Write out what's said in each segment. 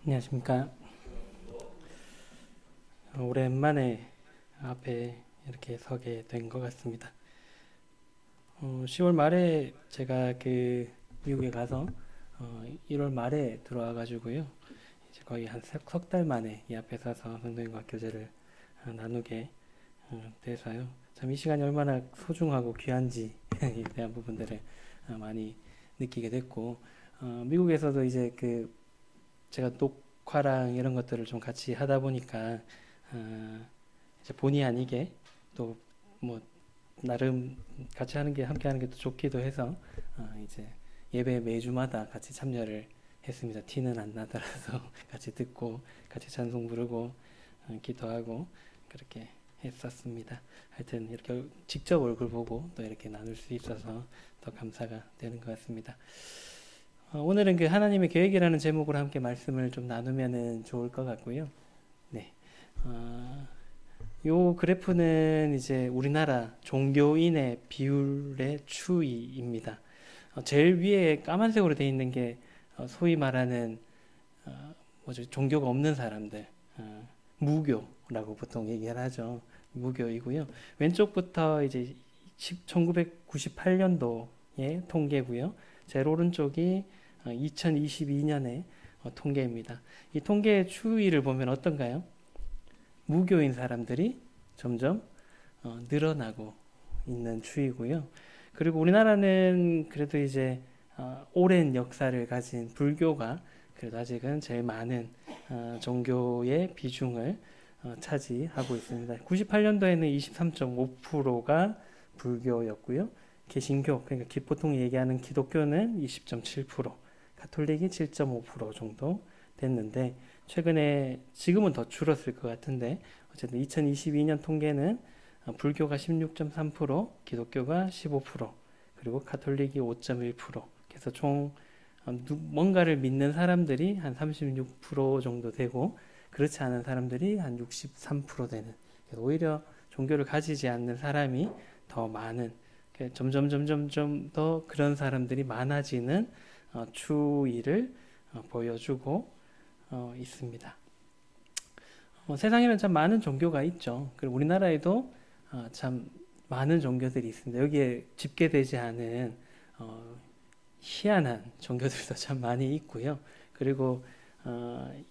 안녕하십니까. 오랜만에 앞에 이렇게 서게 된 것 같습니다. 10월 말에 제가 미국에 가서 1월 말에 들어와 가지고요. 이제 거의 한 석 달 만에 이 앞에 서서 성도님과 교제를 나누게 돼서요. 참 이 시간이 얼마나 소중하고 귀한지에 대한 부분들을 많이 느끼게 됐고, 미국에서도 이제 제가 녹화랑 이런 것들을 좀 같이 하다 보니까 이제 본의 아니게 또 뭐 나름 같이 하는 게 함께 하는 게 또 좋기도 해서 이제 예배 매주마다 같이 참여를 했습니다. 티는 안 나더라도 같이 듣고 같이 찬송 부르고 기도하고 그렇게 했었습니다. 하여튼 이렇게 직접 얼굴 보고 또 이렇게 나눌 수 있어서 더 감사가 되는 것 같습니다. 오늘은 하나님의 계획이라는 제목으로 함께 말씀을 좀 나누면은 좋을 것 같고요. 네. 요 그래프는 이제 우리나라 종교인의 비율의 추이입니다. 제일 위에 까만색으로 되어 있는 게 소위 말하는 종교가 없는 사람들, 무교라고 보통 얘기를 하죠. 무교이고요. 왼쪽부터 이제 1998년도의 통계고요. 제일 오른쪽이 2022년의 통계입니다. 이 통계의 추이를 보면 어떤가요? 무교인 사람들이 점점 늘어나고 있는 추이고요. 그리고 우리나라는 그래도 이제 오랜 역사를 가진 불교가 그래도 아직은 제일 많은 종교의 비중을 차지하고 있습니다. 98년도에는 23.5%가 불교였고요. 개신교, 그러니까 보통 얘기하는 기독교는 20.7%, 가톨릭이 7.5% 정도 됐는데 최근에 지금은 더 줄었을 것 같은데 어쨌든 2022년 통계는 불교가 16.3%, 기독교가 15%, 그리고 가톨릭이 5.1%. 그래서 총 뭔가를 믿는 사람들이 한 36% 정도 되고 그렇지 않은 사람들이 한 63% 되는. 그래서 오히려 종교를 가지지 않는 사람이 더 많은, 점점 더 그런 사람들이 많아지는 추이를 보여주고 있습니다. 세상에는 참 많은 종교가 있죠. 그리고 우리나라에도 참 많은 종교들이 있습니다. 여기에 집계되지 않은 희한한 종교들도 참 많이 있고요. 그리고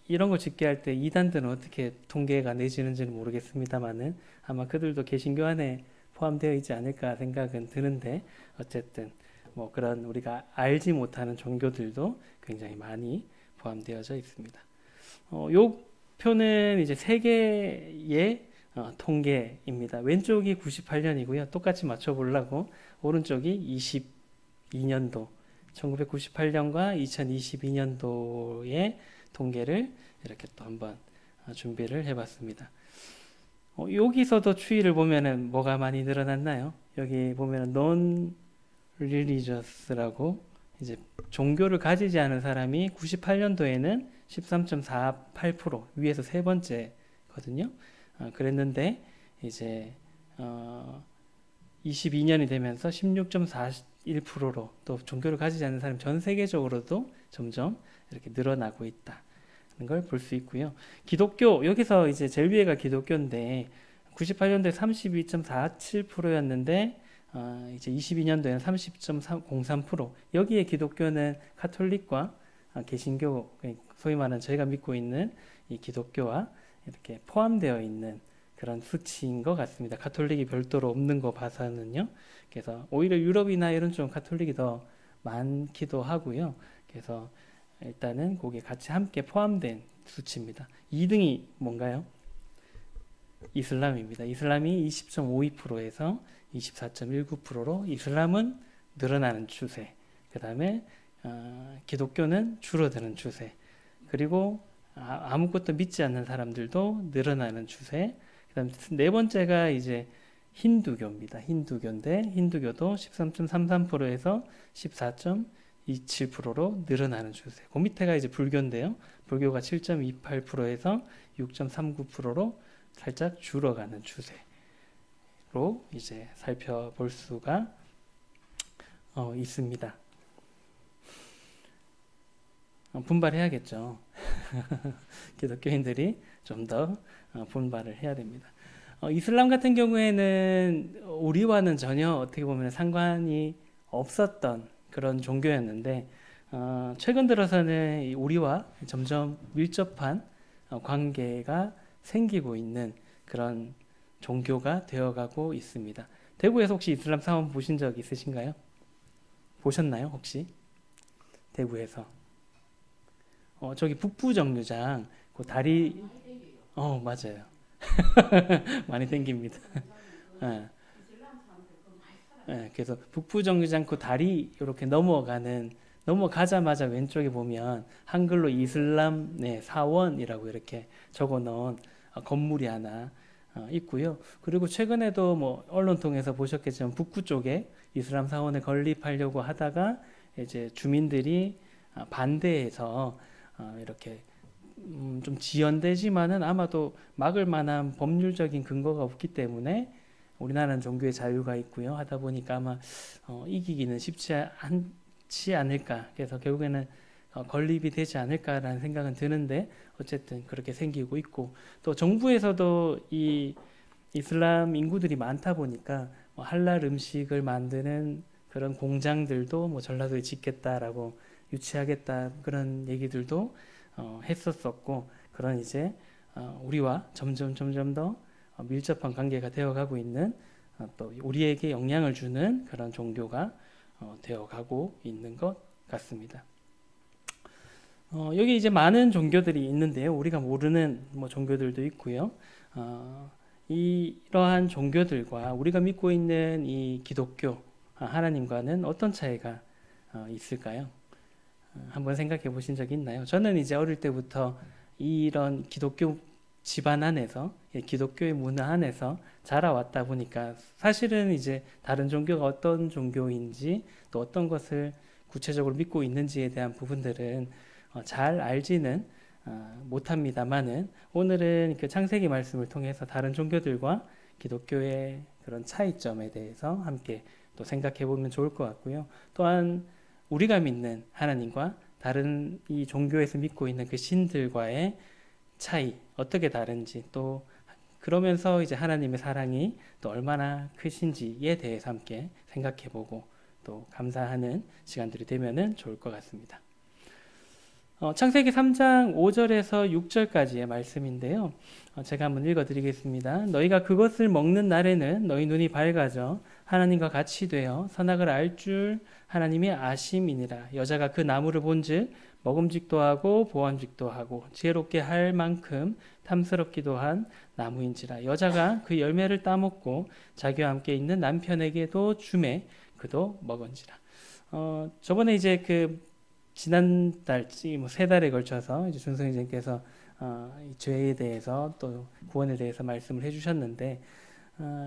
이런 거 집계할 때 이단들은 어떻게 통계가 내지는지는 모르겠습니다만은 아마 그들도 개신교 안에 포함되어 있지 않을까 생각은 드는데 어쨌든 뭐 그런 우리가 알지 못하는 종교들도 굉장히 많이 포함되어져 있습니다. 요 표는 이제 세계의 통계입니다. 왼쪽이 98년이고요. 똑같이 맞춰보려고 오른쪽이 22년도 1998년과 2022년도의 통계를 이렇게 또 한번 준비를 해봤습니다. 여기서도 추이를 보면은 뭐가 많이 늘어났나요? 여기 보면은 non-religious라고 이제 종교를 가지지 않은 사람이 98년도에는 13.48% 위에서 세 번째거든요. 그랬는데 이제 22년이 되면서 16.41%로 또 종교를 가지지 않는 사람이 전 세계적으로도 점점 이렇게 늘어나고 있다는 걸 볼 수 있고요. 기독교 여기서 이제 제일 위에가 기독교인데 98년도에 32.47%였는데 이제 22년도에는 30.03%. 여기에 기독교는 가톨릭과 개신교, 소위 말하는 저희가 믿고 있는 이 기독교와 이렇게 포함되어 있는 그런 수치인 것 같습니다. 가톨릭이 별도로 없는 거 봐서는요. 그래서 오히려 유럽이나 이런 쪽 가톨릭이 더 많기도 하고요. 그래서 일단은 거기에 같이 함께 포함된 수치입니다. 2등이 뭔가요? 이슬람입니다. 이슬람이 20.52%에서 24.19%로 이슬람은 늘어나는 추세. 그 다음에 기독교는 줄어드는 추세. 그리고 아무것도 믿지 않는 사람들도 늘어나는 추세. 그 다음 네 번째가 이제 힌두교입니다. 힌두교인데 힌두교도 13.33%에서 14.27%로 늘어나는 추세. 그 밑에가 이제 불교인데요. 불교가 7.28%에서 6.39%로 살짝 줄어가는 추세로 이제 살펴볼 수가 있습니다. 분발해야겠죠. 기독교인들이 좀 더 분발을 해야 됩니다. 이슬람 같은 경우에는 우리와는 전혀 어떻게 보면 상관이 없었던 그런 종교였는데 최근 들어서는 우리와 점점 밀접한 관계가 생기고 있는 그런 종교가 되어가고 있습니다. 대구에서 혹시 이슬람 사원 보신 적 있으신가요? 보셨나요, 혹시? 대구에서. 저기 북부정류장, 그 다리, 맞아요. 많이 땡깁니다. 예, 그래서 북부정류장 그 다리 이렇게 넘어가자마자 왼쪽에 보면 한글로 이슬람 사원이라고 이렇게 적어 놓은 건물이 하나 있고요. 그리고 최근에도 뭐 언론 통해서 보셨겠지만 북구 쪽에 이슬람 사원을 건립하려고 하다가 이제 주민들이 반대해서 이렇게 좀 지연되지만은 아마도 막을 만한 법률적인 근거가 없기 때문에 우리나라는 종교의 자유가 있고요. 하다 보니까 아마 이기기는 쉽지 않지 않을까. 그래서 결국에는 건립이 되지 않을까라는 생각은 드는데 어쨌든 그렇게 생기고 있고 또 정부에서도 이 이슬람 인구들이 많다 보니까 뭐 할랄 음식을 만드는 그런 공장들도 뭐 전라도에 짓겠다라고 유치하겠다 그런 얘기들도 했었었고 그런 이제 우리와 점점 더 밀접한 관계가 되어가고 있는 또 우리에게 영향을 주는 그런 종교가 되어가고 있는 것 같습니다. 여기 이제 많은 종교들이 있는데요. 우리가 모르는 뭐 종교들도 있고요. 이러한 종교들과 우리가 믿고 있는 이 기독교 하나님과는 어떤 차이가 있을까요? 한번 생각해 보신 적 있나요? 저는 이제 어릴 때부터 이런 기독교 집안 안에서 기독교의 문화 안에서 자라왔다 보니까 사실은 이제 다른 종교가 어떤 종교인지 또 어떤 것을 구체적으로 믿고 있는지에 대한 부분들은 잘 알지는 못합니다만은 오늘은 그 창세기 말씀을 통해서 다른 종교들과 기독교의 그런 차이점에 대해서 함께 또 생각해 보면 좋을 것 같고요. 또한 우리가 믿는 하나님과 다른 이 종교에서 믿고 있는 그 신들과의 차이 어떻게 다른지 또 그러면서 이제 하나님의 사랑이 또 얼마나 크신지에 대해서 함께 생각해 보고 또 감사하는 시간들이 되면은 좋을 것 같습니다. 창세기 3장 5절에서 6절까지의 말씀인데요. 제가 한번 읽어드리겠습니다. 너희가 그것을 먹는 날에는 너희 눈이 밝아져 하나님과 같이 되어 선악을 알 줄 하나님의 아심이니라. 여자가 그 나무를 본즉 먹음직도 하고 보암직도 하고 지혜롭게 할 만큼 탐스럽기도 한 나무인지라. 여자가 그 열매를 따먹고 자기와 함께 있는 남편에게도 주매 그도 먹은지라. 저번에 이제 그 지난달 뭐 3달에 걸쳐서 이제 준성이님께서 죄에 대해서 또 구원에 대해서 말씀을 해주셨는데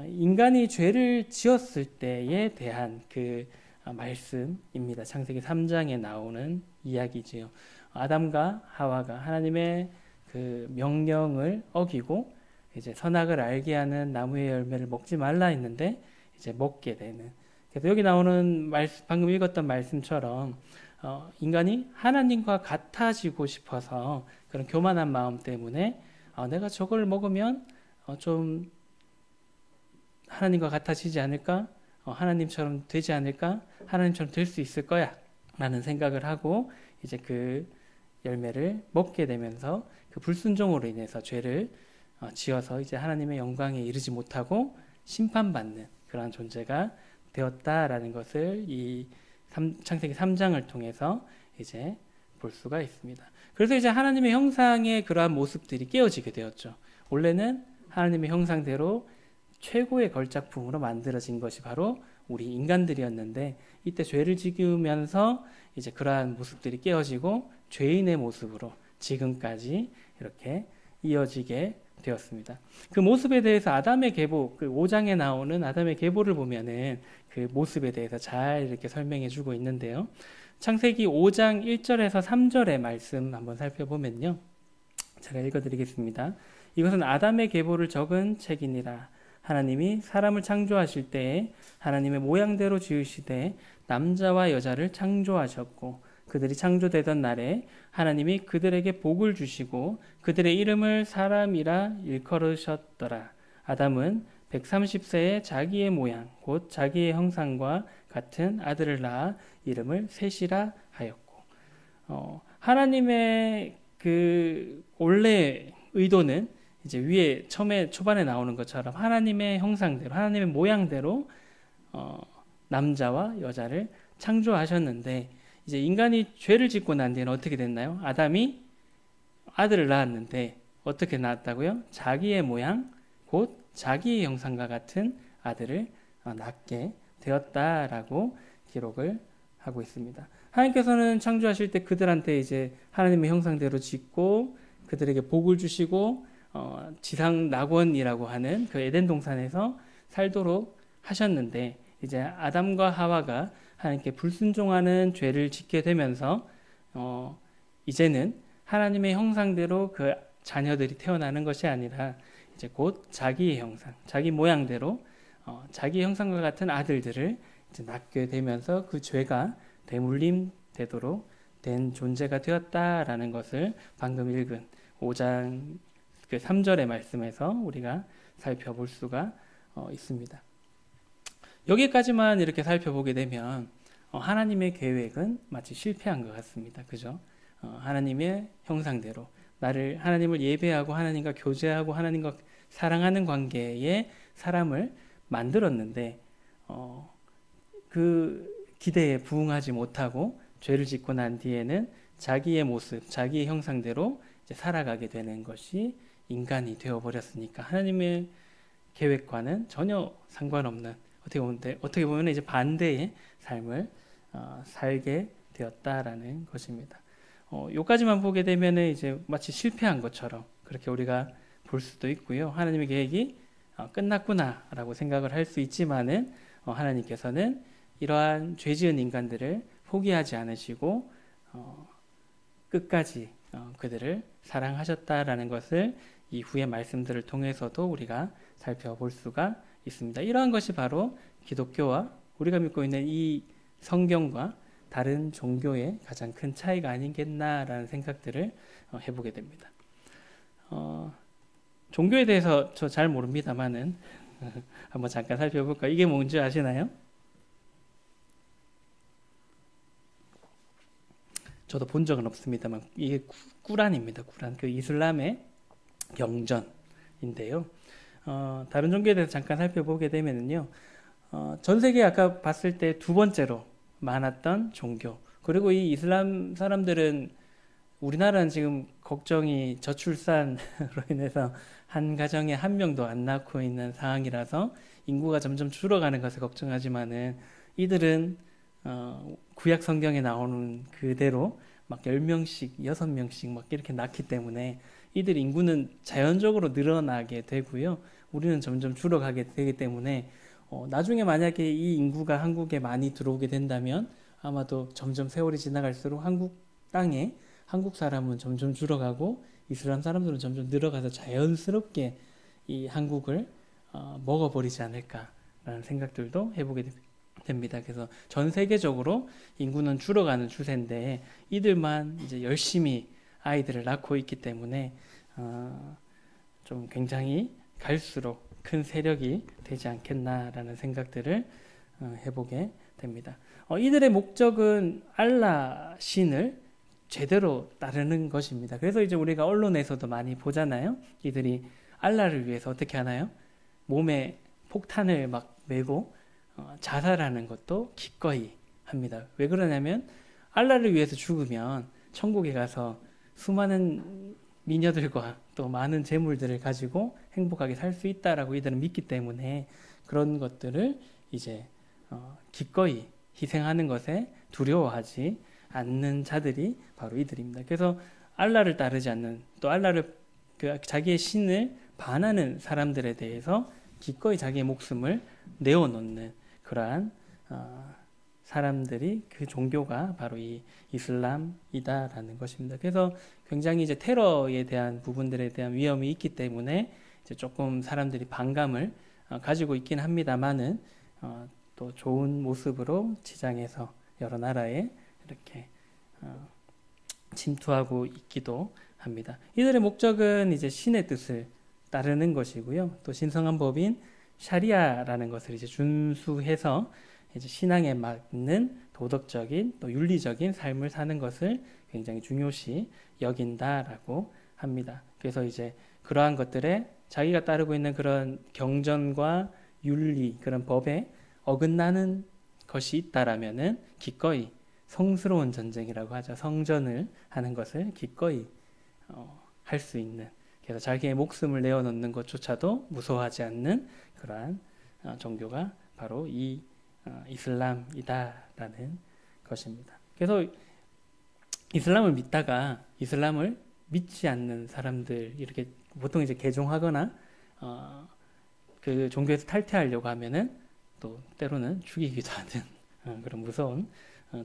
인간이 죄를 지었을 때에 대한 그 말씀입니다. 창세기 3장에 나오는 이야기지요. 아담과 하와가 하나님의 그 명령을 어기고 이제 선악을 알게 하는 나무의 열매를 먹지 말라 했는데 이제 먹게 되는. 그래서 여기 나오는 방금 읽었던 말씀처럼 인간이 하나님과 같아지고 싶어서 그런 교만한 마음 때문에 내가 저걸 먹으면 좀 하나님과 같아지지 않을까? 하나님처럼 되지 않을까? 하나님처럼 될 수 있을 거야 라는 생각을 하고 이제 그 열매를 먹게 되면서 그 불순종으로 인해서 죄를 지어서 이제 하나님의 영광에 이르지 못하고 심판받는 그러한 존재가 되었다라는 것을 이 창세기 3장을 통해서 이제 볼 수가 있습니다. 그래서 이제 하나님의 형상의 그러한 모습들이 깨어지게 되었죠. 원래는 하나님의 형상대로 최고의 걸작품으로 만들어진 것이 바로 우리 인간들이었는데 이때 죄를 지으면서 이제 그러한 모습들이 깨어지고 죄인의 모습으로 지금까지 이렇게 이어지게 되었습니다. 그 모습에 대해서 아담의 계보, 그 5장에 나오는 아담의 계보를 보면은 그 모습에 대해서 잘 이렇게 설명해 주고 있는데요. 창세기 5장 1절에서 3절의 말씀 한번 살펴보면요. 제가 읽어드리겠습니다. 이것은 아담의 계보를 적은 책이니라. 하나님이 사람을 창조하실 때에 하나님의 모양대로 지으시되 남자와 여자를 창조하셨고 그들이 창조되던 날에 하나님이 그들에게 복을 주시고 그들의 이름을 사람이라 일컬으셨더라. 아담은 130세에 자기의 모양 곧 자기의 형상과 같은 아들을 낳아 이름을 셋이라 하였고, 하나님의 그 원래 의도는 이제 위에 처음에 초반에 나오는 것처럼 하나님의 형상대로 하나님의 모양대로 남자와 여자를 창조하셨는데, 이제 인간이 죄를 짓고 난 뒤에는 어떻게 됐나요? 아담이 아들을 낳았는데 어떻게 낳았다고요? 자기의 모양 곧 자기의 형상과 같은 아들을 낳게 되었다라고 기록을 하고 있습니다. 하나님께서는 창조하실 때 그들한테 이제 하나님의 형상대로 짓고 그들에게 복을 주시고 지상 낙원이라고 하는 그 에덴 동산에서 살도록 하셨는데, 이제 아담과 하와가 하나님께 불순종하는 죄를 짓게 되면서 이제는 하나님의 형상대로 그 자녀들이 태어나는 것이 아니라 이제 곧 자기의 형상, 자기 모양대로 자기 형상과 같은 아들들을 이제 낳게 되면서 그 죄가 대물림 되도록 된 존재가 되었다라는 것을 방금 읽은 5장 그 3절의 말씀에서 우리가 살펴볼 수가 있습니다. 여기까지만 이렇게 살펴보게 되면 하나님의 계획은 마치 실패한 것 같습니다. 그죠? 하나님의 형상대로 하나님을 예배하고 하나님과 교제하고 하나님과 사랑하는 관계에 사람을 만들었는데 그 기대에 부응하지 못하고 죄를 짓고 난 뒤에는 자기의 모습, 자기의 형상대로 이제 살아가게 되는 것이 인간이 되어버렸으니까 하나님의 계획과는 전혀 상관없는, 어떻게 보면 이제 반대의 삶을 살게 되었다라는 것입니다. 요까지만 보게 되면은 이제 마치 실패한 것처럼 그렇게 우리가 볼 수도 있고요. 하나님의 계획이 끝났구나라고 생각을 할 수 있지만은 하나님께서는 이러한 죄지은 인간들을 포기하지 않으시고 끝까지 그들을 사랑하셨다라는 것을 이후의 말씀들을 통해서도 우리가 살펴볼 수가 있습니다. 이러한 것이 바로 기독교와 우리가 믿고 있는 이 성경과 다른 종교의 가장 큰 차이가 아니겠나라는 생각들을 해보게 됩니다. 종교에 대해서 저 잘 모릅니다만은 한번 잠깐 살펴볼까요? 이게 뭔지 아시나요? 저도 본 적은 없습니다만 이게 꾸란입니다. 꾸란, 그 이슬람의 경전인데요. 다른 종교에 대해서 잠깐 살펴보게 되면요, 전 세계 아까 봤을 때 두 번째로 많았던 종교, 그리고 이 이슬람 사람들은 우리나라는 지금 걱정이 저출산으로 인해서 한 가정에 한 명도 안 낳고 있는 상황이라서 인구가 점점 줄어가는 것을 걱정하지만은 이들은 구약 성경에 나오는 그대로 막 10명씩, 6명씩 막 이렇게 낳기 때문에 이들 인구는 자연적으로 늘어나게 되고요. 우리는 점점 줄어가게 되기 때문에 나중에 만약에 이 인구가 한국에 많이 들어오게 된다면 아마도 점점 세월이 지나갈수록 한국 땅에 한국 사람은 점점 줄어가고 이슬람 사람들은 점점 늘어가서 자연스럽게 이 한국을 먹어버리지 않을까라는 생각들도 해보게 됩니다. 그래서 전 세계적으로 인구는 줄어가는 추세인데 이들만 이제 열심히 아이들을 낳고 있기 때문에 좀 굉장히 갈수록 큰 세력이 되지 않겠나라는 생각들을 해보게 됩니다. 이들의 목적은 알라 신을 제대로 따르는 것입니다. 그래서 이제 우리가 언론에서도 많이 보잖아요. 이들이 알라를 위해서 어떻게 하나요? 몸에 폭탄을 막 메고 자살하는 것도 기꺼이 합니다. 왜 그러냐면 알라를 위해서 죽으면 천국에 가서 수많은 미녀들과 또 많은 재물들을 가지고 행복하게 살 수 있다라고 이들은 믿기 때문에 그런 것들을 이제 기꺼이 희생하는 것에 두려워하지 않는 자들이 바로 이들입니다. 그래서 알라를 따르지 않는, 또 알라를 자기의 신을 반하는 사람들에 대해서 기꺼이 자기의 목숨을 내어놓는 그러한 사람들이, 그 종교가 바로 이 이슬람이다라는 것입니다. 그래서 굉장히 이제 테러에 대한 부분들에 대한 위험이 있기 때문에 이제 조금 사람들이 반감을 가지고 있긴 합니다만은 또 좋은 모습으로 지장해서 여러 나라에 이렇게 침투하고 있기도 합니다. 이들의 목적은 이제 신의 뜻을 따르는 것이고요. 또 신성한 법인 샤리아라는 것을 이제 준수해서 이제 신앙에 맞는 도덕적인 또 윤리적인 삶을 사는 것을 굉장히 중요시 여긴다라고 합니다. 그래서 이제 그러한 것들에 자기가 따르고 있는 그런 경전과 윤리 그런 법에 어긋나는 것이 있다라면은 기꺼이 성스러운 전쟁이라고 하죠. 성전을 하는 것을 기꺼이 할 수 있는, 그래서 자기의 목숨을 내어놓는 것조차도 무서워하지 않는 그러한 종교가 바로 이 이슬람이다라는 것입니다. 그래서 이슬람을 믿다가 이슬람을 믿지 않는 사람들 이렇게 보통 이제 개종하거나 그 종교에서 탈퇴하려고 하면은 또 때로는 죽이기도 하는 그런 무서운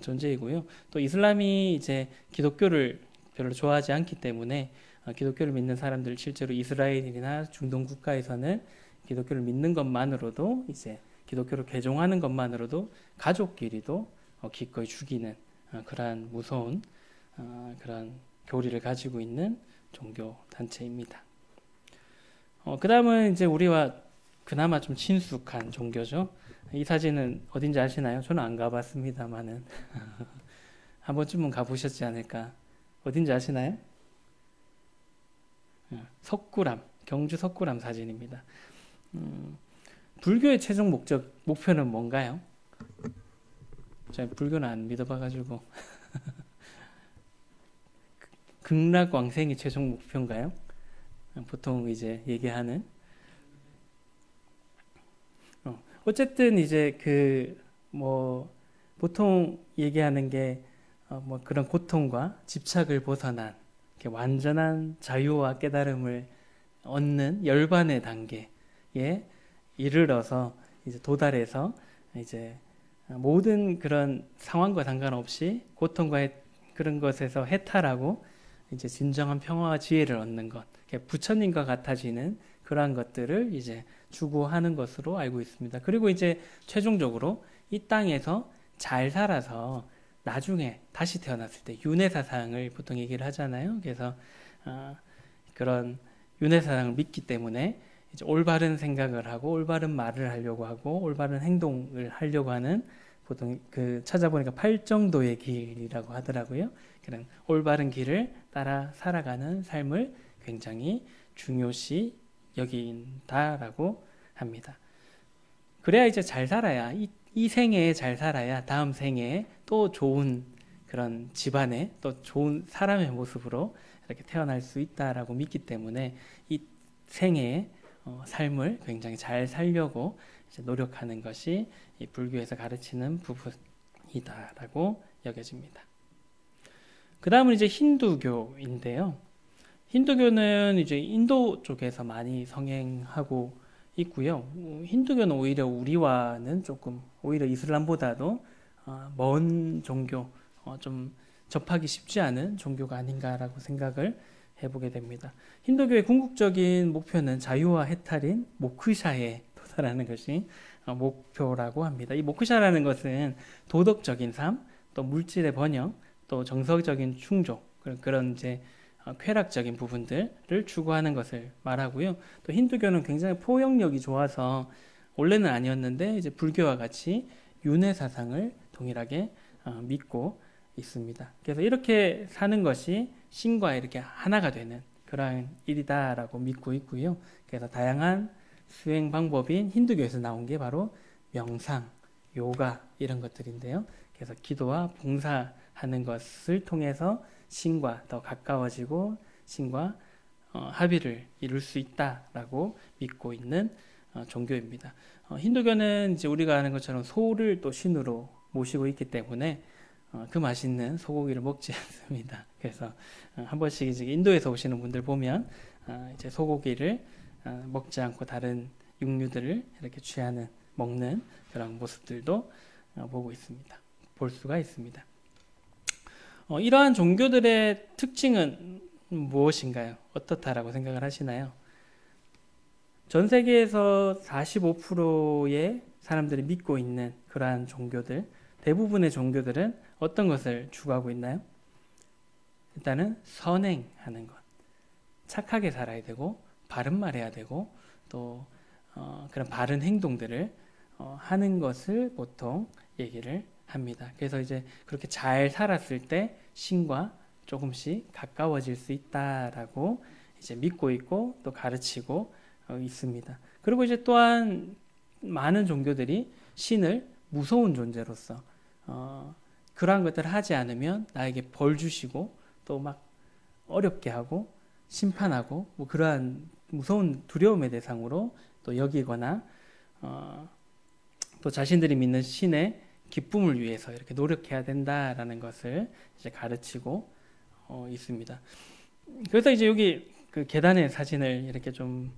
존재이고요. 또 이슬람이 이제 기독교를 별로 좋아하지 않기 때문에 기독교를 믿는 사람들 실제로 이스라엘이나 중동 국가에서는 기독교를 믿는 것만으로도 이제 기독교를 개종하는 것만으로도 가족끼리도 기꺼이 죽이는 그러한 무서운 그런 교리를 가지고 있는 종교 단체입니다. 그 다음은 이제 우리와 그나마 좀 친숙한 종교죠. 이 사진은 어딘지 아시나요? 저는 안 가봤습니다만은 한 번쯤은 가보셨지 않을까. 어딘지 아시나요? 석굴암, 경주 석굴암 사진입니다. 불교의 최종 목표는 뭔가요? 제가 불교는 안 믿어봐가지고 극락왕생이 최종 목표인가요? 보통 이제 얘기하는. 어쨌든 이제 보통 얘기하는 게 그런 고통과 집착을 벗어난 완전한 자유와 깨달음을 얻는 열반의 단계에 이르러서 이제 도달해서 이제 모든 그런 상황과 상관없이 고통과 그런 것에서 해탈하고 이제 진정한 평화와 지혜를 얻는 것, 부처님과 같아지는 그러한 것들을 이제 추구하는 것으로 알고 있습니다. 그리고 이제 최종적으로 이 땅에서 잘 살아서 나중에 다시 태어났을 때 윤회사상을 보통 얘기를 하잖아요. 그래서 그런 윤회사상을 믿기 때문에 이제 올바른 생각을 하고 올바른 말을 하려고 하고 올바른 행동을 하려고 하는, 보통 찾아보니까 팔정도의 길이라고 하더라고요. 그런 올바른 길을 따라 살아가는 삶을 굉장히 중요시 여긴다라고 합니다. 그래야 이제 잘 살아야 이 생애에 잘 살아야 다음 생애에 또 좋은 그런 집안에 또 좋은 사람의 모습으로 이렇게 태어날 수 있다라고 믿기 때문에 이 생애의 삶을 굉장히 잘 살려고 이제 노력하는 것이 이 불교에서 가르치는 부분이다라고 여겨집니다. 그 다음은 이제 힌두교인데요. 힌두교는 이제 인도 쪽에서 많이 성행하고 있고요. 힌두교는 오히려 우리와는 조금 오히려 이슬람보다도 먼 종교, 좀 접하기 쉽지 않은 종교가 아닌가라고 생각을 해보게 됩니다. 힌두교의 궁극적인 목표는 자유와 해탈인 모크샤에 도달하는 것이 목표라고 합니다. 이 모크샤라는 것은 도덕적인 삶, 또 물질의 번영, 또 정서적인 충족, 그런 이제 쾌락적인 부분들을 추구하는 것을 말하고요. 또 힌두교는 굉장히 포용력이 좋아서 원래는 아니었는데 이제 불교와 같이 윤회 사상을 동일하게 믿고 있습니다. 그래서 이렇게 사는 것이 신과 이렇게 하나가 되는 그러한 일이다라고 믿고 있고요. 그래서 다양한 수행 방법인 힌두교에서 나온 게 바로 명상, 요가 이런 것들인데요. 그래서 기도와 봉사하는 것을 통해서 신과 더 가까워지고 신과 합의를 이룰 수 있다라고 믿고 있는 종교입니다. 힌두교는 이제 우리가 아는 것처럼 소를 또 신으로 모시고 있기 때문에 그 맛있는 소고기를 먹지 않습니다. 그래서 한 번씩 이제 인도에서 오시는 분들 보면 이제 소고기를 먹지 않고 다른 육류들을 이렇게 먹는 그런 모습들도 볼 수가 있습니다. 이러한 종교들의 특징은 무엇인가요? 어떻다라고 생각을 하시나요? 전 세계에서 45%의 사람들이 믿고 있는 그러한 종교들, 대부분의 종교들은 어떤 것을 추구하고 있나요? 일단은 선행하는 것, 착하게 살아야 되고 바른 말 해야 되고 또 그런 바른 행동들을 하는 것을 보통 얘기를 합니다. 그래서 이제 그렇게 잘 살았을 때 신과 조금씩 가까워질 수 있다라고 이제 믿고 있고 또 가르치고 있습니다. 그리고 이제 또한 많은 종교들이 신을 무서운 존재로서 그러한 것들을 하지 않으면 나에게 벌 주시고 또 막 어렵게 하고 심판하고 뭐 그러한 무서운 두려움의 대상으로 또 여기거나 또 자신들이 믿는 신의 기쁨을 위해서 이렇게 노력해야 된다라는 것을 이제 가르치고 있습니다. 그래서 이제 여기 그 계단의 사진을 이렇게 좀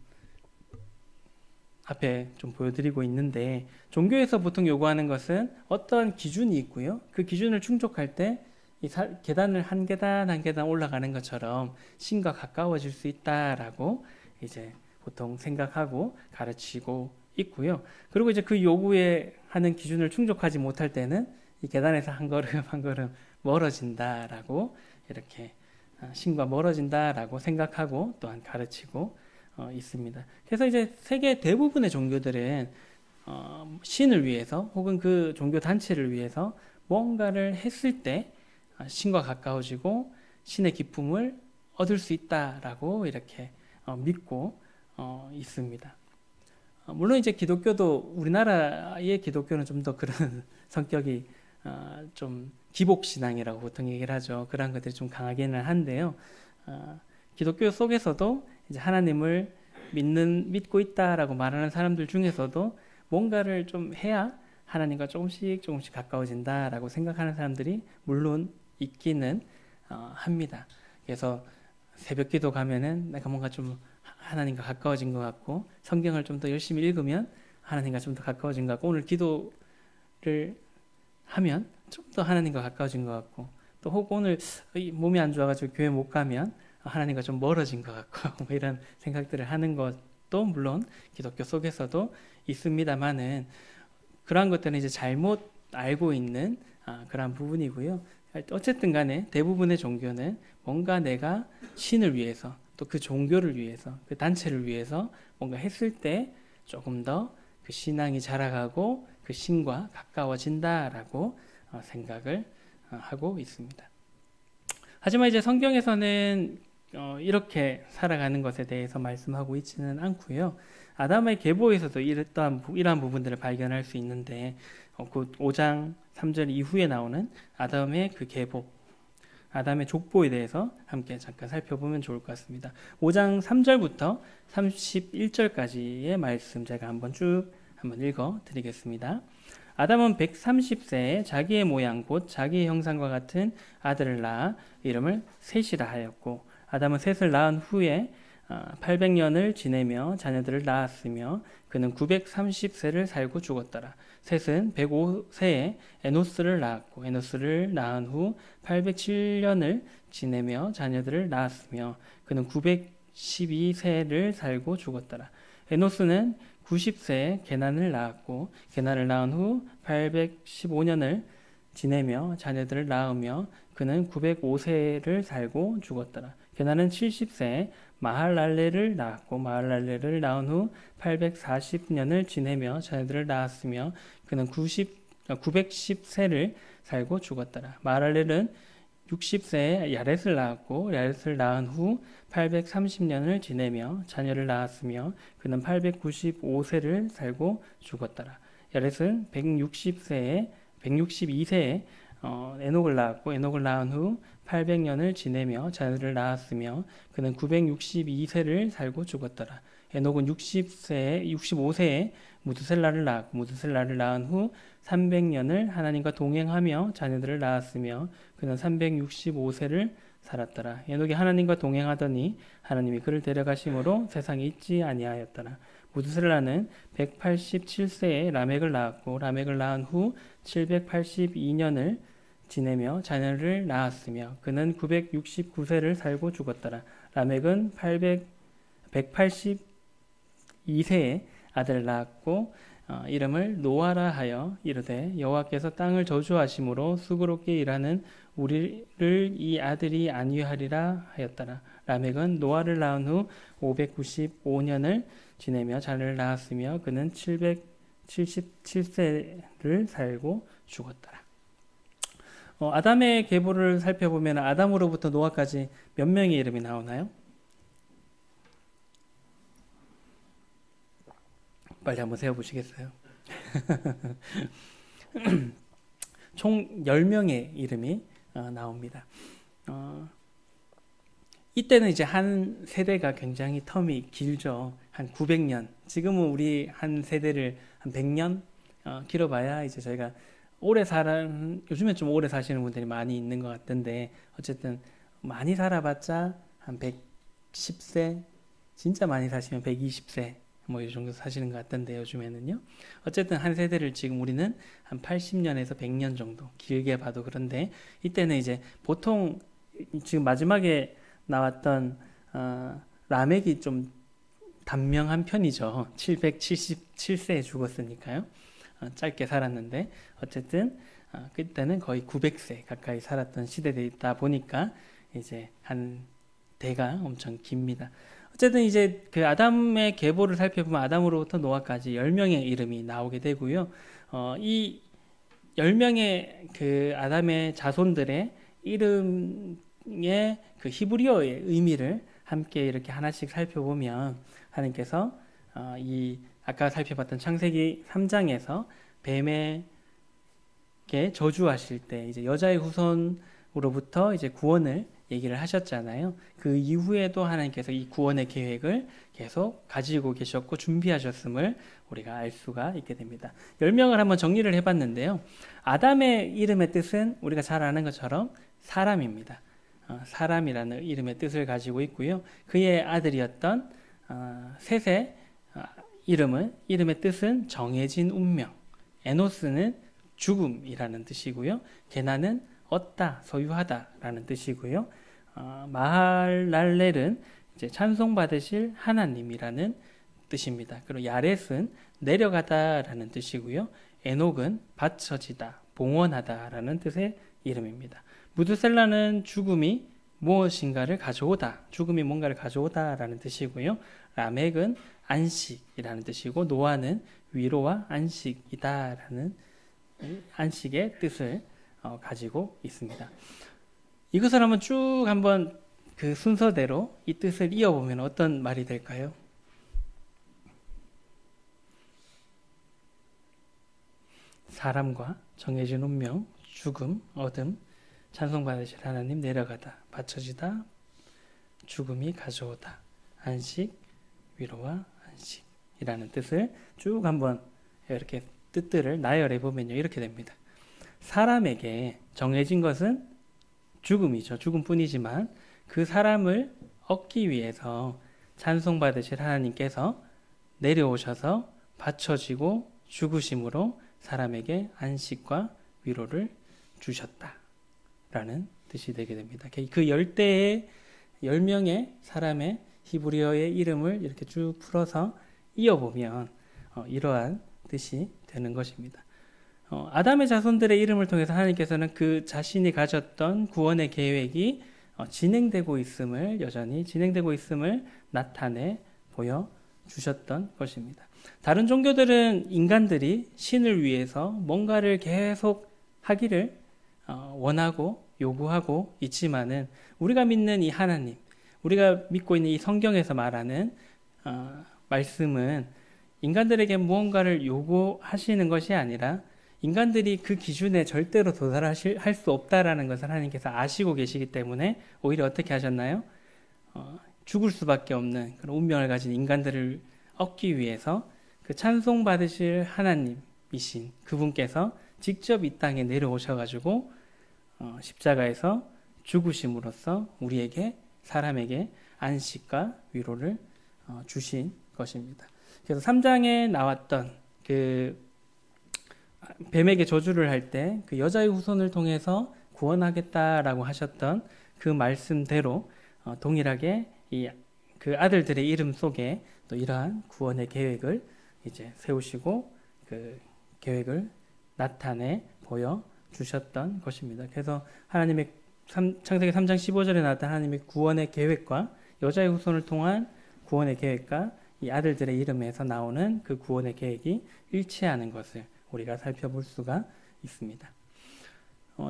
앞에 좀 보여드리고 있는데 종교에서 보통 요구하는 것은 어떤 기준이 있고요. 그 기준을 충족할 때 이 계단을 한 계단 한 계단 올라가는 것처럼 신과 가까워질 수 있다라고 이제 보통 생각하고 가르치고 있고요. 그리고 이제 그 요구에 하는 기준을 충족하지 못할 때는 이 계단에서 한 걸음 한 걸음 멀어진다라고 이렇게 신과 멀어진다라고 생각하고 또한 가르치고 있습니다. 그래서 이제 세계 대부분의 종교들은 신을 위해서 혹은 그 종교 단체를 위해서 뭔가를 했을 때 신과 가까워지고 신의 기쁨을 얻을 수 있다라고 이렇게 믿고 있습니다. 물론 이제 기독교도 우리나라의 기독교는 좀 더 그런 성격이 좀 기복신앙이라고 보통 얘기를 하죠. 그런 것들이 좀 강하기는 한데요. 기독교 속에서도 이제 하나님을 믿고 있다라고 말하는 사람들 중에서도 뭔가를 좀 해야 하나님과 조금씩 조금씩 가까워진다라고 생각하는 사람들이 물론 있기는 합니다. 그래서 새벽기도 가면은 내가 뭔가 좀 하나님과 가까워진 것 같고 성경을 좀 더 열심히 읽으면 하나님과 좀 더 가까워진 것 같고 오늘 기도를 하면 좀 더 하나님과 가까워진 것 같고 또 혹은 오늘 몸이 안 좋아가지고 교회 못 가면 하나님과 좀 멀어진 것 같고 뭐 이런 생각들을 하는 것도 물론 기독교 속에서도 있습니다만은 그러한 것들은 이제 잘못 알고 있는 그러한 부분이고요. 어쨌든 간에 대부분의 종교는 뭔가 내가 신을 위해서 또 그 종교를 위해서 그 단체를 위해서 뭔가 했을 때 조금 더 그 신앙이 자라가고 그 신과 가까워진다라고 생각을 하고 있습니다. 하지만 이제 성경에서는 이렇게 살아가는 것에 대해서 말씀하고 있지는 않고요. 아담의 계보에서도 이러한 부분들을 발견할 수 있는데 그 5장 3절 이후에 나오는 아담의 그 계보, 아담의 족보에 대해서 함께 잠깐 살펴보면 좋을 것 같습니다. 5장 3절부터 31절까지의 말씀 제가 한번 읽어 드리겠습니다. 아담은 130세에 자기의 모양 곧 자기의 형상과 같은 아들을 낳아 이름을 셋이라 하였고 아담은 셋을 낳은 후에 800년을 지내며 자녀들을 낳았으며 그는 930세를 살고 죽었더라. 셋은 105세에 에노스를 낳았고 에노스를 낳은 후 807년을 지내며 자녀들을 낳았으며 그는 912세를 살고 죽었더라. 에노스는 90세에 게난을 낳았고 게난을 낳은 후 815년을 지내며 자녀들을 낳으며 그는 905세를 살고 죽었더라. 게난은 70세에 마할랄레를 낳았고 마할랄레를 낳은 후 840년을 지내며 자녀들을 낳았으며 그는 910세를 살고 죽었더라. 마할랄렐은 60세에 야렛을 낳았고 야렛을 낳은 후 830년을 지내며 자녀를 낳았으며 그는 895세를 살고 죽었더라. 야렛은 162세에 에녹을 낳았고 에녹을 낳은 후 800년을 지내며 자녀를 낳았으며 그는 962세를 살고 죽었더라. 에녹은 65세에 무드셀라를 낳았고 무드셀라를 낳은 후 300년을 하나님과 동행하며 자녀들을 낳았으며 그는 365세를 살았더라. 에녹이 하나님과 동행하더니 하나님이 그를 데려가심으로 세상에 있지 아니하였더라. 무드셀라는 187세에 라멕을 낳았고 라멕을 낳은 후 782년을 지내며 자녀를 낳았으며 그는 969세를 살고 죽었더라. 라멕은 182세에 아들을 낳았고 이름을 노아라 하여 이르되 여호와께서 땅을 저주하심으로 수고롭게 일하는 우리를 이 아들이 안위하리라 하였더라. 라멕은 노아를 낳은 후 595년을 지내며 자녀를 낳았으며 그는 777세를 살고 죽었더라. 아담의 계보를 살펴보면 아담으로부터 노아까지 몇 명의 이름이 나오나요? 빨리 한번 세어보시겠어요? 총 10명의 이름이 나옵니다. 이때는 이제 한 세대가 굉장히 텀이 길죠. 한 900년. 지금은 우리 한 세대를 한 100년 길어봐야 이제 저희가 요즘엔 좀 오래 사시는 분들이 많이 있는 것 같던데, 어쨌든 많이 살아봤자 한 110세, 진짜 많이 사시면 120세, 뭐 이 정도 사시는 것 같던데 요즘에는요. 어쨌든 한 세대를 지금 우리는 한 80년에서 100년 정도 길게 봐도 그런데, 이때는 이제 보통 지금 마지막에 나왔던 라멕이 좀 단명한 편이죠. 777세에 죽었으니까요. 짧게 살았는데 어쨌든 그때는 거의 900세 가까이 살았던 시대이다 보니까 이제 한 대가 엄청 깁니다. 어쨌든 이제 그 아담의 계보를 살펴보면 아담으로부터 노아까지 10명의 이름이 나오게 되고요. 이 10명의 그 아담의 자손들의 이름의 그 히브리어의 의미를 함께 이렇게 하나씩 살펴보면, 하나님께서 이 아까 살펴봤던 창세기 3장에서 뱀에게 저주하실 때 이제 여자의 후손으로부터 이제 구원을 얘기를 하셨잖아요. 그 이후에도 하나님께서 이 구원의 계획을 계속 가지고 계셨고 준비하셨음을 우리가 알 수가 있게 됩니다. 10명을 한번 정리를 해봤는데요. 아담의 이름의 뜻은 우리가 잘 아는 것처럼 사람입니다. 사람이라는 이름의 뜻을 가지고 있고요. 그의 아들이었던 셋의 이름의 뜻은 정해진 운명, 에노스는 죽음이라는 뜻이고요. 게나는 얻다, 소유하다라는 뜻이고요. 마할랄렐은 이제 찬송받으실 하나님이라는 뜻입니다. 그리고 야렛은 내려가다라는 뜻이고요. 에녹은 받쳐지다, 봉헌하다라는 뜻의 이름입니다. 무드셀라는 죽음이 무엇인가를 가져오다, 죽음이 뭔가를 가져오다라는 뜻이고요. 라멕은 안식이라는 뜻이고, 노아는 위로와 안식이다라는 안식의 뜻을 가지고 있습니다. 이것을 한번 그 순서대로 이 뜻을 이어보면 어떤 말이 될까요? 사람과 정해진 운명, 죽음, 어둠, 찬송받으실 하나님, 내려가다, 받쳐지다, 죽음이 가져오다, 안식, 위로와 안식이라는 뜻을 쭉 한번 이렇게 뜻들을 나열해 보면요, 이렇게 됩니다. 사람에게 정해진 것은 죽음이죠. 죽음뿐이지만 그 사람을 얻기 위해서 찬송받으실 하나님께서 내려오셔서 받쳐지고 죽으심으로 사람에게 안식과 위로를 주셨다라는 뜻이 되게 됩니다. 그 10명의 사람의 히브리어의 이름을 이렇게 쭉 풀어서 이어보면 이러한 뜻이 되는 것입니다. 아담의 자손들의 이름을 통해서 하나님께서는 그 자신이 가졌던 구원의 계획이 여전히 진행되고 있음을 나타내 보여주셨던 것입니다. 다른 종교들은 인간들이 신을 위해서 뭔가를 계속 하기를 원하고 요구하고 있지만은, 우리가 믿는 이 하나님, 우리가 믿고 있는 이 성경에서 말하는 말씀은 인간들에게 무언가를 요구하시는 것이 아니라 인간들이 그 기준에 절대로 도달할 수 없다라는 것을 하나님께서 아시고 계시기 때문에 오히려 어떻게 하셨나요? 죽을 수밖에 없는 그런 운명을 가진 인간들을 얻기 위해서 그 찬송받으실 하나님이신 그분께서 직접 이 땅에 내려오셔가지고 십자가에서 죽으심으로써 우리에게, 사람에게 안식과 위로를 주신 것입니다. 그래서 3장에 나왔던 그 뱀에게 저주를 할 때 그 여자의 후손을 통해서 구원하겠다라고 하셨던 그 말씀대로 동일하게 그 아들들의 이름 속에 또 이러한 구원의 계획을 이제 세우시고 그 계획을 나타내 보여 주셨던 것입니다. 그래서 하나님의 창세기 3장 15절에 나왔던 하나님의 구원의 계획과 여자의 후손을 통한 구원의 계획과 이 아들들의 이름에서 나오는 그 구원의 계획이 일치하는 것을 우리가 살펴볼 수가 있습니다.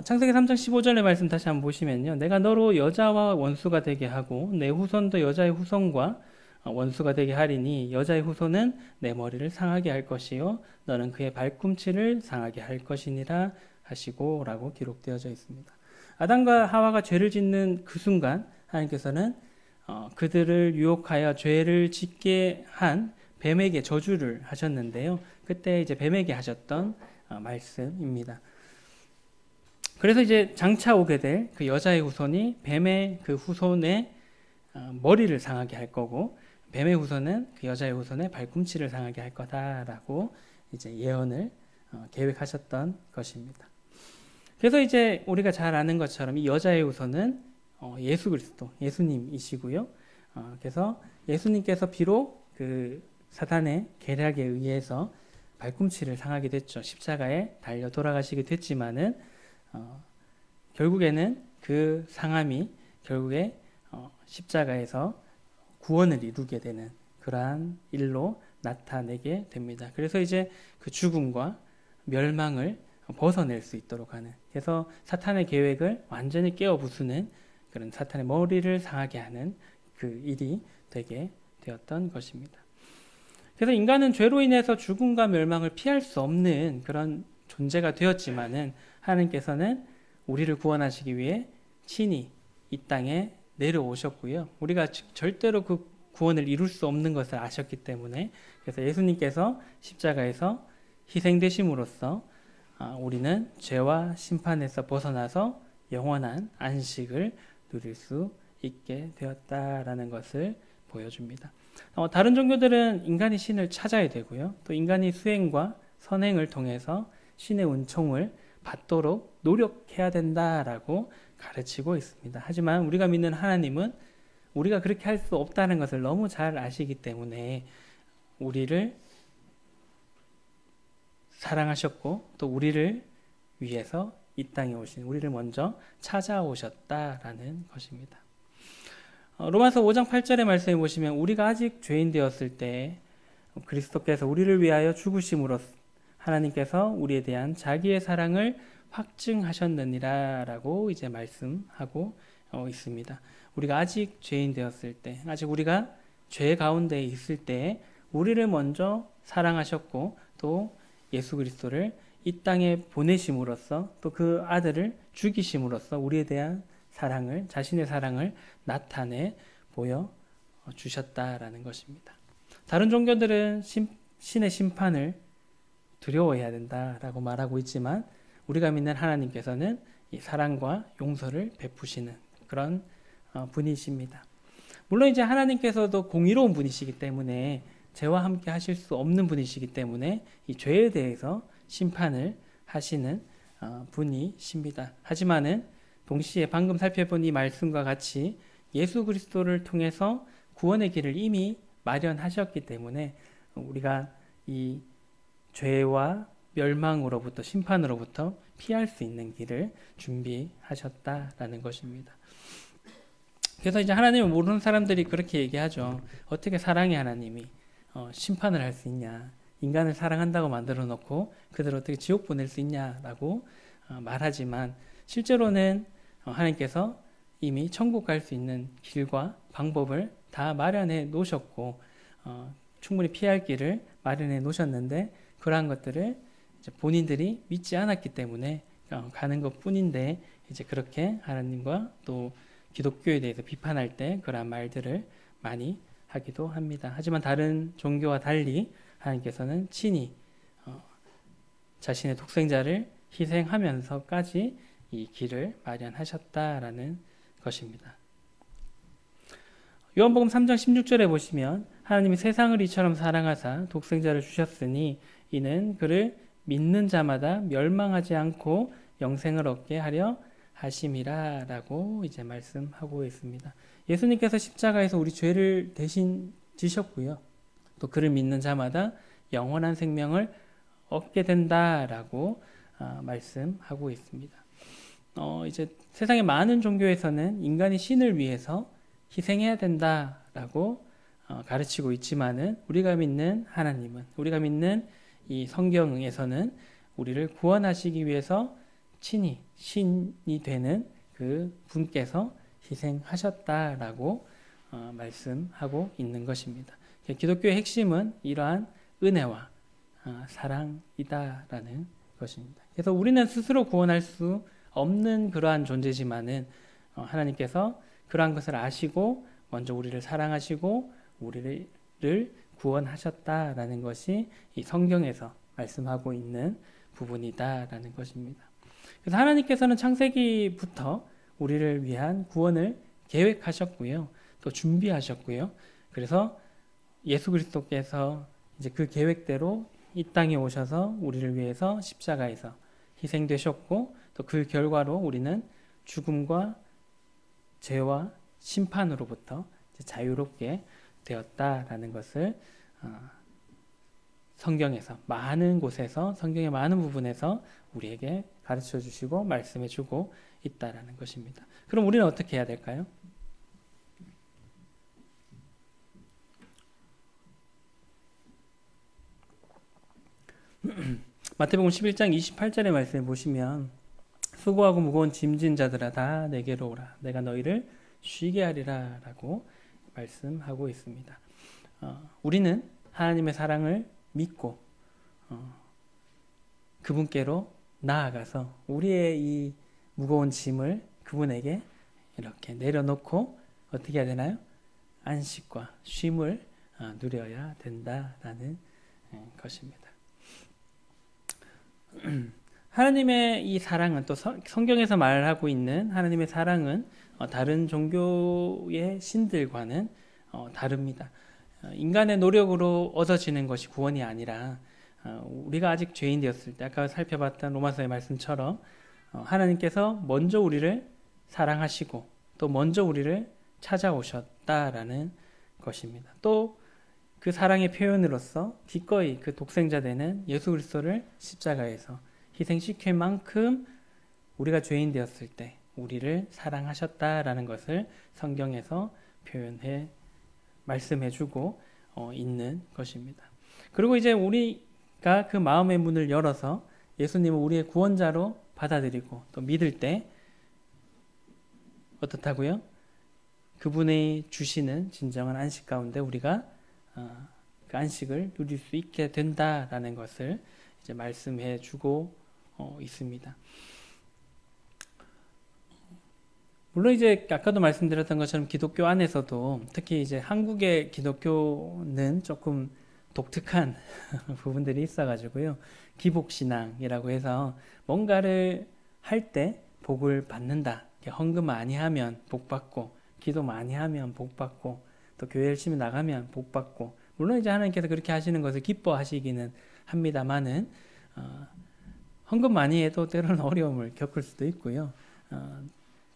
창세기 3장 15절의 말씀 다시 한번 보시면요. 내가 너로 여자와 원수가 되게 하고 내 후손도 여자의 후손과 원수가 되게 하리니 여자의 후손은 내 머리를 상하게 할 것이요 너는 그의 발꿈치를 상하게 할 것이니라 하시고 라고 기록되어져 있습니다. 아담과 하와가 죄를 짓는 그 순간 하나님께서는 그들을 유혹하여 죄를 짓게 한 뱀에게 저주를 하셨는데요. 그때 이제 뱀에게 하셨던 말씀입니다. 그래서 이제 장차 오게 될 그 여자의 후손이 뱀의 그 후손의 머리를 상하게 할 거고 뱀의 후손은 그 여자의 후손의 발꿈치를 상하게 할 거다라고 이제 예언을 계획하셨던 것입니다. 그래서 이제 우리가 잘 아는 것처럼 이 여자의 후손은 예수 그리스도, 예수님이시고요. 그래서 예수님께서 비록 그 사단의 계략에 의해서 발꿈치를 상하게 됐죠. 십자가에 달려 돌아가시게 됐지만은 결국에는 그 상함이 결국에 십자가에서 구원을 이루게 되는 그러한 일로 나타내게 됩니다. 그래서 이제 그 죽음과 멸망을 벗어낼 수 있도록 하는, 그래서 사탄의 계획을 완전히 깨어 부수는 그런 사탄의 머리를 상하게 하는 그 일이 되게 되었던 것입니다. 그래서 인간은 죄로 인해서 죽음과 멸망을 피할 수 없는 그런 존재가 되었지만은 하나님께서는 우리를 구원하시기 위해 친히 이 땅에 내려오셨고요. 우리가 절대로 그 구원을 이룰 수 없는 것을 아셨기 때문에 그래서 예수님께서 십자가에서 희생되심으로써 우리는 죄와 심판에서 벗어나서 영원한 안식을 누릴 수 있게 되었다라는 것을 보여줍니다. 다른 종교들은 인간이 신을 찾아야 되고요. 또 인간이 수행과 선행을 통해서 신의 은총을 받도록 노력해야 된다라고 가르치고 있습니다. 하지만 우리가 믿는 하나님은 우리가 그렇게 할 수 없다는 것을 너무 잘 아시기 때문에 우리를 사랑하셨고 또 우리를 위해서 이 땅에 오신 우리를 먼저 찾아오셨다라는 것입니다. 로마서 5장 8절의 말씀에 보시면 우리가 아직 죄인 되었을 때 그리스도께서 우리를 위하여 죽으심으로 하나님께서 우리에 대한 자기의 사랑을 확증하셨느니라 라고 이제 말씀하고 있습니다. 우리가 아직 죄인 되었을 때, 아직 우리가 죄 가운데 있을 때 우리를 먼저 사랑하셨고 또 예수 그리스도를 이 땅에 보내심으로써 또 그 아들을 죽이심으로써 우리에 대한 사랑을, 자신의 사랑을 나타내 보여 주셨다라는 것입니다. 다른 종교들은 신의 심판을 두려워해야 된다라고 말하고 있지만 우리가 믿는 하나님께서는 이 사랑과 용서를 베푸시는 그런 분이십니다. 물론 이제 하나님께서도 공의로운 분이시기 때문에 죄와 함께 하실 수 없는 분이시기 때문에 이 죄에 대해서 심판을 하시는 분이십니다. 하지만은 동시에 방금 살펴본 이 말씀과 같이 예수 그리스도를 통해서 구원의 길을 이미 마련하셨기 때문에 우리가 이 죄와 멸망으로부터 심판으로부터 피할 수 있는 길을 준비하셨다라는 것입니다. 그래서 이제 하나님을 모르는 사람들이 그렇게 얘기하죠. 어떻게 사랑의 하나님이 심판을 할 수 있냐? 인간을 사랑한다고 만들어 놓고 그들 어떻게 지옥 보낼 수 있냐라고 말하지만 실제로는 하나님께서 이미 천국 갈 수 있는 길과 방법을 다 마련해 놓으셨고 충분히 피할 길을 마련해 놓으셨는데 그러한 것들을 이제 본인들이 믿지 않았기 때문에 가는 것 뿐인데 이제 그렇게 하나님과 또 기독교에 대해서 비판할 때 그러한 말들을 많이 하기도 합니다. 하지만 다른 종교와 달리 하나님께서는 친히 자신의 독생자를 희생하면서까지 이 길을 마련하셨다라는 것입니다. 요한복음 3장 16절에 보시면 하나님이 세상을 이처럼 사랑하사 독생자를 주셨으니 이는 그를 믿는 자마다 멸망하지 않고 영생을 얻게 하려 하심이라 라고 이제 말씀하고 있습니다. 예수님께서 십자가에서 우리 죄를 대신 지셨고요. 또 그를 믿는 자마다 영원한 생명을 얻게 된다라고 말씀하고 있습니다. 이제 세상의 많은 종교에서는 인간이 신을 위해서 희생해야 된다라고 가르치고 있지만은 우리가 믿는 하나님은, 우리가 믿는 이 성경에서는 우리를 구원하시기 위해서 친히 신이 되는 그 분께서 희생하셨다라고 말씀하고 있는 것입니다. 기독교의 핵심은 이러한 은혜와 사랑이다라는 것입니다. 그래서 우리는 스스로 구원할 수 없는 그러한 존재지만은 하나님께서 그러한 것을 아시고 먼저 우리를 사랑하시고 우리를 구원하셨다라는 것이 이 성경에서 말씀하고 있는 부분이다라는 것입니다. 그래서 하나님께서는 창세기부터 우리를 위한 구원을 계획하셨고요. 또 준비하셨고요. 그래서 예수 그리스도께서 이제 그 계획대로 이 땅에 오셔서 우리를 위해서 십자가에서 희생되셨고 또 그 결과로 우리는 죽음과 죄와 심판으로부터 자유롭게 되었다라는 것을 성경에서 많은 곳에서 성경의 많은 부분에서 우리에게 가르쳐 주시고 말씀해 주고 있다라는 것입니다. 그럼 우리는 어떻게 해야 될까요? 마태복음 11장 28절의 말씀을 보시면 수고하고 무거운 짐진 자들아 다 내게로 오라 내가 너희를 쉬게 하리라 라고 말씀하고 있습니다. 우리는 하나님의 사랑을 믿고 그분께로 나아가서 우리의 이 무거운 짐을 그분에게 이렇게 내려놓고 어떻게 해야 되나요? 안식과 쉼을 누려야 된다라는 것입니다. 하나님의 이 사랑은 또 성경에서 말하고 있는 하나님의 사랑은 다른 종교의 신들과는 다릅니다. 인간의 노력으로 얻어지는 것이 구원이 아니라 우리가 아직 죄인 되었을 때 아까 살펴봤던 로마서의 말씀처럼 하나님께서 먼저 우리를 사랑하시고 또 먼저 우리를 찾아오셨다라는 것입니다. 또 그 사랑의 표현으로서 기꺼이 그 독생자 되는 예수 그리스도를 십자가에서 희생시킬 만큼 우리가 죄인 되었을 때 우리를 사랑하셨다라는 것을 성경에서 표현해 말씀해주고 있는 것입니다. 그리고 이제 우리가 그 마음의 문을 열어서 예수님을 우리의 구원자로 받아들이고 또 믿을 때 어떻다고요? 그분이 주시는 진정한 안식 가운데 우리가 그 안식을 누릴 수 있게 된다라는 것을 이제 말씀해주고 있습니다. 물론 이제 아까도 말씀드렸던 것처럼 기독교 안에서도 특히 이제 한국의 기독교는 조금 독특한 부분들이 있어가지고요. 기복신앙이라고 해서 뭔가를 할 때 복을 받는다. 헌금 많이 하면 복 받고, 기도 많이 하면 복 받고, 또 교회 열심히 나가면 복 받고, 물론 이제 하나님께서 그렇게 하시는 것을 기뻐하시기는 합니다만은 헌금 많이 해도 때로는 어려움을 겪을 수도 있고요.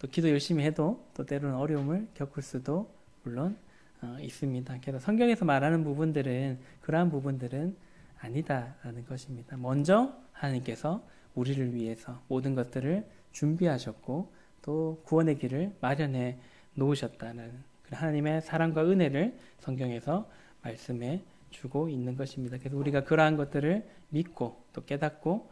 또 기도 열심히 해도 또 때로는 어려움을 겪을 수도 물론 있습니다. 그래서 성경에서 말하는 부분들은 그러한 부분들은 아니다라는 것입니다. 먼저 하나님께서 우리를 위해서 모든 것들을 준비하셨고 또 구원의 길을 마련해 놓으셨다는 하나님의 사랑과 은혜를 성경에서 말씀해 주고 있는 것입니다. 그래서 우리가 그러한 것들을 믿고 또 깨닫고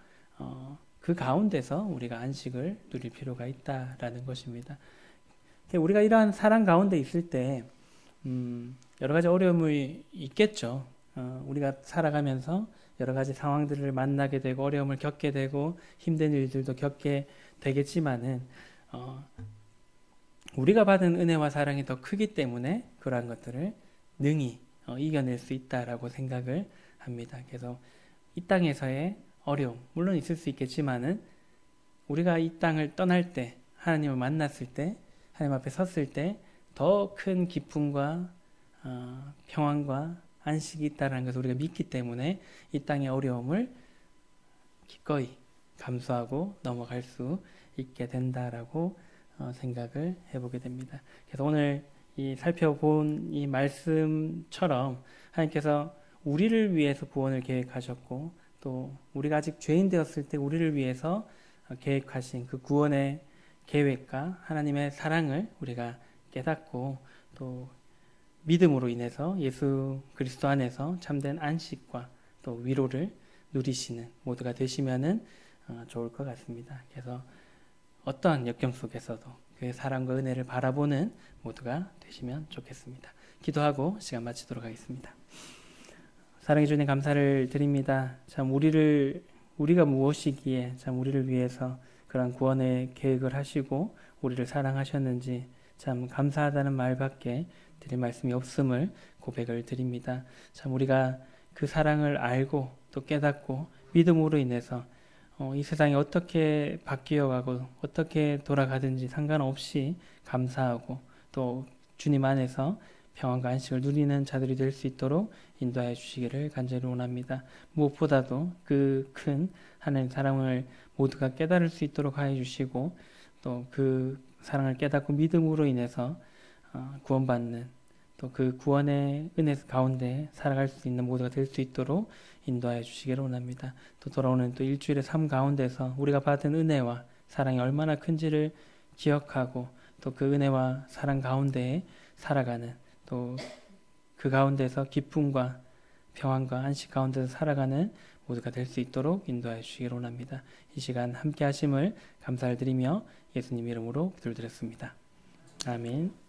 그 가운데서 우리가 안식을 누릴 필요가 있다라는 것입니다. 우리가 이러한 사랑 가운데 있을 때 여러 가지 어려움이 있겠죠. 우리가 살아가면서 여러 가지 상황들을 만나게 되고 어려움을 겪게 되고 힘든 일들도 겪게 되겠지만은 우리가 받은 은혜와 사랑이 더 크기 때문에 그러한 것들을 능히 이겨낼 수 있다라고 생각을 합니다. 그래서 이 땅에서의 어려움 물론 있을 수 있겠지만은 우리가 이 땅을 떠날 때 하나님을 만났을 때 하나님 앞에 섰을 때 더 큰 기쁨과 평안과 안식이 있다는 것을 우리가 믿기 때문에 이 땅의 어려움을 기꺼이 감수하고 넘어갈 수 있게 된다라고 생각을 해보게 됩니다. 그래서 오늘 이 살펴본 이 말씀처럼 하나님께서 우리를 위해서 구원을 계획하셨고 또 우리가 아직 죄인 되었을 때 우리를 위해서 계획하신 그 구원의 계획과 하나님의 사랑을 우리가 깨닫고 또 믿음으로 인해서 예수 그리스도 안에서 참된 안식과 또 위로를 누리시는 모두가 되시면은 좋을 것 같습니다. 그래서 어떠한 역경 속에서도 그의 사랑과 은혜를 바라보는 모두가 되시면 좋겠습니다. 기도하고 시간 마치도록 하겠습니다. 사랑해 주님 감사를 드립니다. 참 우리가 무엇이기에 참 우리를 위해서 그런 구원의 계획을 하시고 우리를 사랑하셨는지 참 감사하다는 말밖에 드릴 말씀이 없음을 고백을 드립니다. 참 우리가 그 사랑을 알고 또 깨닫고 믿음으로 인해서 이 세상이 어떻게 바뀌어가고 어떻게 돌아가든지 상관없이 감사하고 또 주님 안에서 평안과 안식을 누리는 자들이 될 수 있도록 인도하여 주시기를 간절히 원합니다. 무엇보다도 그 큰 하나님의 사랑을 모두가 깨달을 수 있도록 하여 주시고 또 그 사랑을 깨닫고 믿음으로 인해서 구원받는 또 그 구원의 은혜 가운데 살아갈 수 있는 모두가 될 수 있도록 인도하여 주시기를 원합니다. 또 돌아오는 또 일주일의 삶 가운데서 우리가 받은 은혜와 사랑이 얼마나 큰지를 기억하고 또 그 은혜와 사랑 가운데 살아가는 또 그 가운데서 기쁨과 평안과 안식 가운데서 살아가는 모두가 될 수 있도록 인도하여 주시기를 원합니다. 이 시간 함께 하심을 감사를 드리며 예수님 이름으로 기도드렸습니다. 아멘.